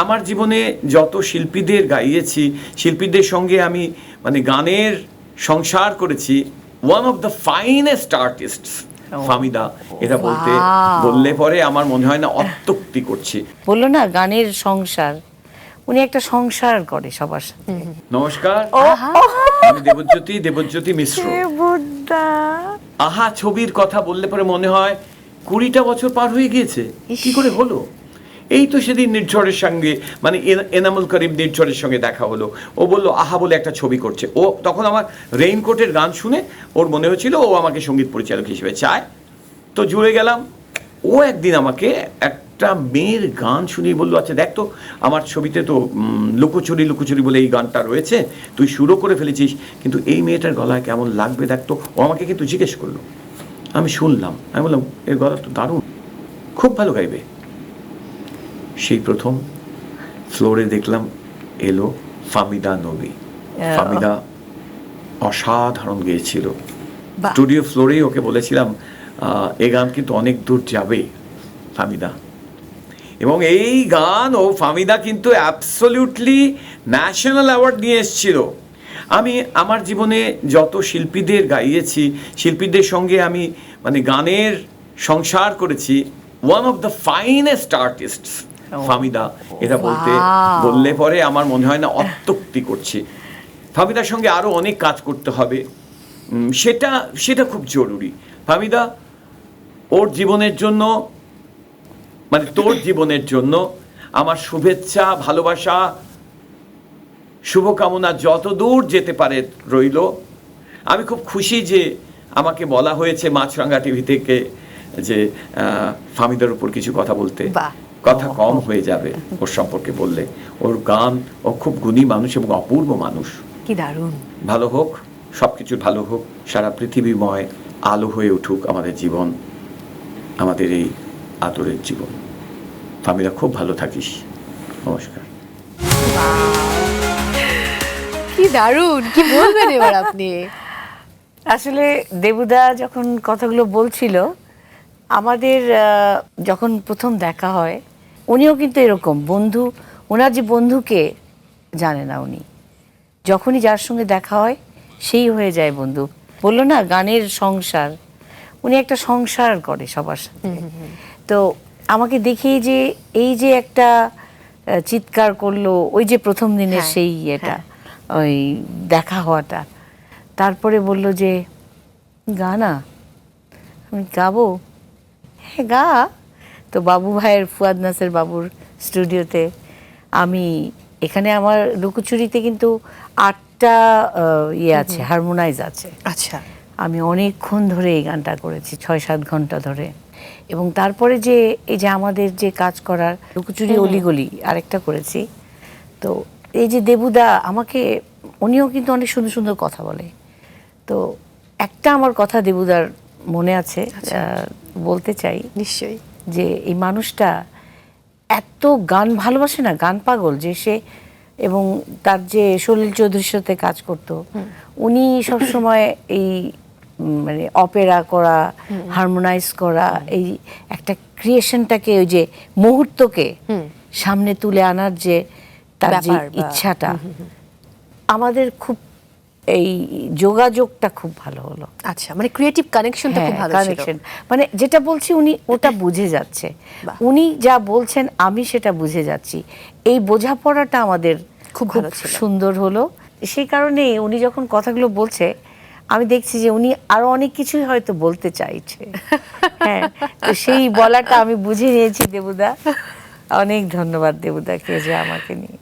আমার জীবনে যত শিল্পীদের গাইয়েছি, শিল্পীদের সঙ্গে আমি মানে গানের সংসার করেছি, one of the finest artists Fahmida. এটা বললে পরে আমার মনে হয় না অত্যুক্তি করছি। বললো না গানের সংসার, উনি একটা সংসার করে সবার সাথে। নমস্কার, আমি দেবজ্যোতি মিশ্র। আহা ছবির কথা বললে পরে মনে হয় 20টা বছর পার হয়ে গিয়েছে। কি করে হলো? এই তো সেদিন নির্ঝরের সঙ্গে মানে এনামুল করিম নির্ঝরের সঙ্গে দেখা হলো। ও বলল আহা বলে একটা ছবি করছে। ও তখন আমার রেইনকোটের গান শুনে ওর মনে হয়েছিল ও আমাকে সঙ্গীত পরিচালক হিসেবে চায়, তো জুড়ে গেলাম। ও একদিন আমাকে একটা মেয়ের গান শুনিয়ে বললো, আচ্ছা দেখ তো আমার ছবিতে তো লুকোচুরি লুকোচুরি বলে এই গানটা রয়েছে, তুই শুরু করে ফেলেছিস, কিন্তু এই মেয়েটার গলায় কেমন লাগবে দেখ তো। ও আমাকে কিন্তু জিজ্ঞেস করলো, আমি শুনলাম, আমি বললাম এর গলা তো দারুণ, খুব ভালো গাইবে। সেই প্রথম ফ্লোরে দেখলাম এলো ফাহমিদা নবী। ফাহমিদা অসাধারণ গেয়েছিল। স্টুডিও ফ্লোরেই ওকে বলেছিলাম এ গান কিন্তু অনেক দূর যাবে ফাহমিদা। এবং এই গান ও ফাহমিদা কিন্তু অ্যাবসলিউটলি ন্যাশনাল অ্যাওয়ার্ড নিয়ে এসেছিল। আমি আমার জীবনে যত শিল্পীদের গাইয়েছি, শিল্পীদের সঙ্গে আমি মানে গানের সংসার করেছি, one of the finest artists Fahmida. এটা বললে পরে আমার মনে হয় না অত্যুক্তি করছি। ফাহমিদার সঙ্গে আরও অনেক কাজ করতে হবে, সেটা খুব জরুরি। ফাহমিদা, ওর জীবনের জন্য মানে তোর জীবনের জন্য আমার শুভেচ্ছা, ভালোবাসা, শুভকামনা যত দূর যেতে পারে রইল। আমি খুব খুশি যে আমাকে বলা হয়েছে মাছরাঙ্গা টিভি থেকে যে ফাহমিদার উপর কিছু কথা বলতে। কথা কম হয়ে যাবে ওর সম্পর্কে বললে। ওর গান, ও খুব গুণী মানুষ এবং অপূর্ব মানুষ। কি দারুণ। ভালো হোক, সব কিছু ভালো হোক, সারা পৃথিবীময় আলো হয়ে উঠুক আমাদের জীবন, আমাদের এই আদরের জীবন। ফাহমিদা খুব ভালো থাকিস। নমস্কার। কি দারুণ, কি বলবেন এবার আপনি? আসলে দেবুদা যখন কথাগুলো বলছিল, আমাদের যখন প্রথম দেখা হয়, উনিও কিন্তু এরকম বন্ধু, ওনার যে বন্ধুকে জানে না উনি, যখনই যার সঙ্গে দেখা হয় সেই হয়ে যায় বন্ধু। বললো না গানের সংসার, উনি একটা সংসার করে সবার সাথে। তো আমাকে দেখেই যে এই যে একটা চিৎকার করলো, ওই যে প্রথম দিনের সেই এটা ওই দেখা হওয়াটা, তারপরে বলল যে গানা আমি গাবো। হ্যাঁ গা। তো বাবু ভাইয়ের, ফুয়াদ নাসের বাবুর স্টুডিওতে আমি, এখানে আমার লুকোচুরিতে কিন্তু 8টা ইয়ে আছে, হারমোনাইজ আছে। আচ্ছা, আমি অনেকক্ষণ ধরে এই গানটা করেছি, 6-7 ঘন্টা ধরে। এবং তারপরে যে এই যে আমাদের যে কাজ করার লুকোচুরি অলিগলি আরেকটা করেছি। তো এই যে দেবুদা আমাকে, উনিও কিন্তু অনেক সুন্দর সুন্দর কথা বলে। তো একটা আমার কথা দেবুদার মনে আছে, বলতে চাই। নিশ্চয়ই। যে এই মানুষটা এত গান ভালোবাসে না, গান পাগল যে সে, এবং তার যে সলিল চৌধুরীর সাথে কাজ করতো, উনি সবসময় এই মানে অপেরা করা, হারমোনাইজ করা, এই একটা ক্রিয়েশনটাকে, ওই যে মুহূর্তকে সামনে তুলে আনার যে তার যে ইচ্ছাটা, আমাদের খুব এই যোগাযোগটা খুব ভালো হলো। আচ্ছা, মানে ক্রিয়েটিভ কানেকশনটা খুব ভালো ছিল। মানে যেটা বলছি উনি ওটা বুঝে যাচ্ছে, উনি যা বলছেন আমি সেটা বুঝে যাচ্ছি, এই বোঝাপড়াটা আমাদের খুব ভালো ছিল, সুন্দর হলো। সেই কারণে উনি যখন কথাগুলো বলছে, আমি দেখছি যে উনি আরো অনেক কিছুই হয়তো বলতে চাইছে। হ্যাঁ, তো সেই বলাটা আমি বুঝে নিয়েছি দেবুদা। অনেক ধন্যবাদ দেবুদাকে যে আমাকে নিয়ে